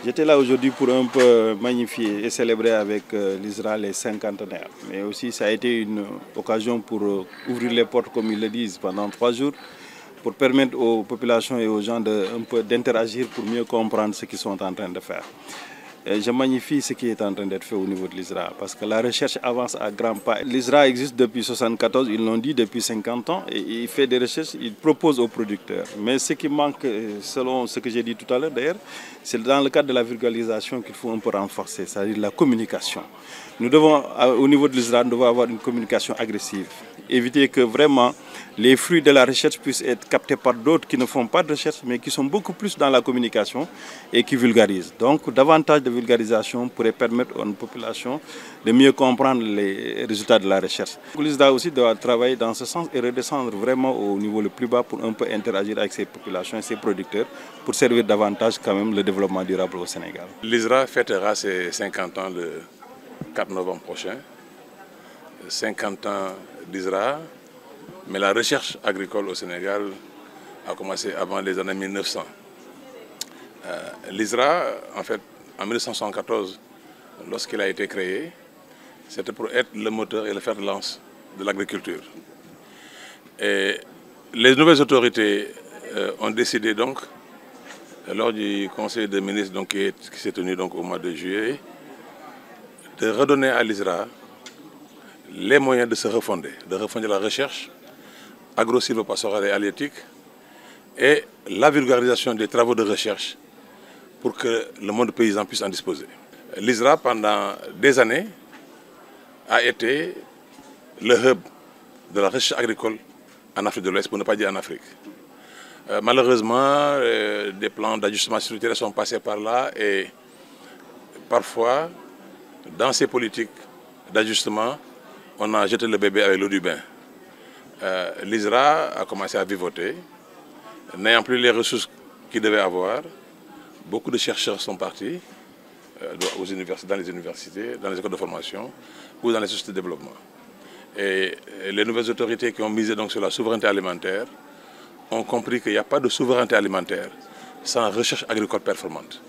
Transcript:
J'étais là aujourd'hui pour un peu magnifier et célébrer avec l'ISRA les cinquantenaires. Mais aussi, ça a été une occasion pour ouvrir les portes, comme ils le disent, pendant 3 jours, pour permettre aux populations et aux gens un peu d'interagir pour mieux comprendre ce qu'ils sont en train de faire. Et je magnifie ce qui est en train d'être fait au niveau de l'ISRA, parce que la recherche avance à grands pas. L'ISRA existe depuis 1974, ils l'ont dit, depuis 50 ans, et il fait des recherches, il propose aux producteurs. Mais ce qui manque, selon ce que j'ai dit tout à l'heure d'ailleurs, c'est dans le cadre de la vulgarisation qu'il faut un peu renforcer, c'est-à-dire la communication. Nous devons, au niveau de l'ISRA, nous devons avoir une communication agressive, éviter que vraiment les fruits de la recherche puissent être captés par d'autres qui ne font pas de recherche, mais qui sont beaucoup plus dans la communication et qui vulgarisent. Donc, davantage de vulgarisation pourrait permettre à une population de mieux comprendre les résultats de la recherche. L'ISRA aussi doit travailler dans ce sens et redescendre vraiment au niveau le plus bas pour un peu interagir avec ces populations et ces producteurs pour servir davantage quand même le développement durable au Sénégal. L'ISRA fêtera ses 50 ans le 4 novembre prochain. 50 ans d'ISRA, mais la recherche agricole au Sénégal a commencé avant les années 1900. L'ISRA, en fait, en 1974, lorsqu'il a été créé, c'était pour être le moteur et le fer de lance de l'agriculture. Et les nouvelles autorités ont décidé donc, lors du Conseil des ministres donc, qui s'est tenu donc, au mois de juillet, de redonner à l'ISRA les moyens de se refonder la recherche agro-silvopastorale et halieutique et la vulgarisation des travaux de recherche pour que le monde paysan puisse en disposer. L'ISRA, pendant des années, a été le hub de la recherche agricole en Afrique de l'Ouest, pour ne pas dire en Afrique. Malheureusement, des plans d'ajustement structurel sont passés par là et parfois, dans ces politiques d'ajustement, on a jeté le bébé avec l'eau du bain. L'ISRA a commencé à vivoter, n'ayant plus les ressources qu'il devait avoir. Beaucoup de chercheurs sont partis dans les universités, dans les écoles de formation ou dans les sociétés de développement. Et les nouvelles autorités qui ont misé donc sur la souveraineté alimentaire ont compris qu'il n'y a pas de souveraineté alimentaire sans recherche agricole performante.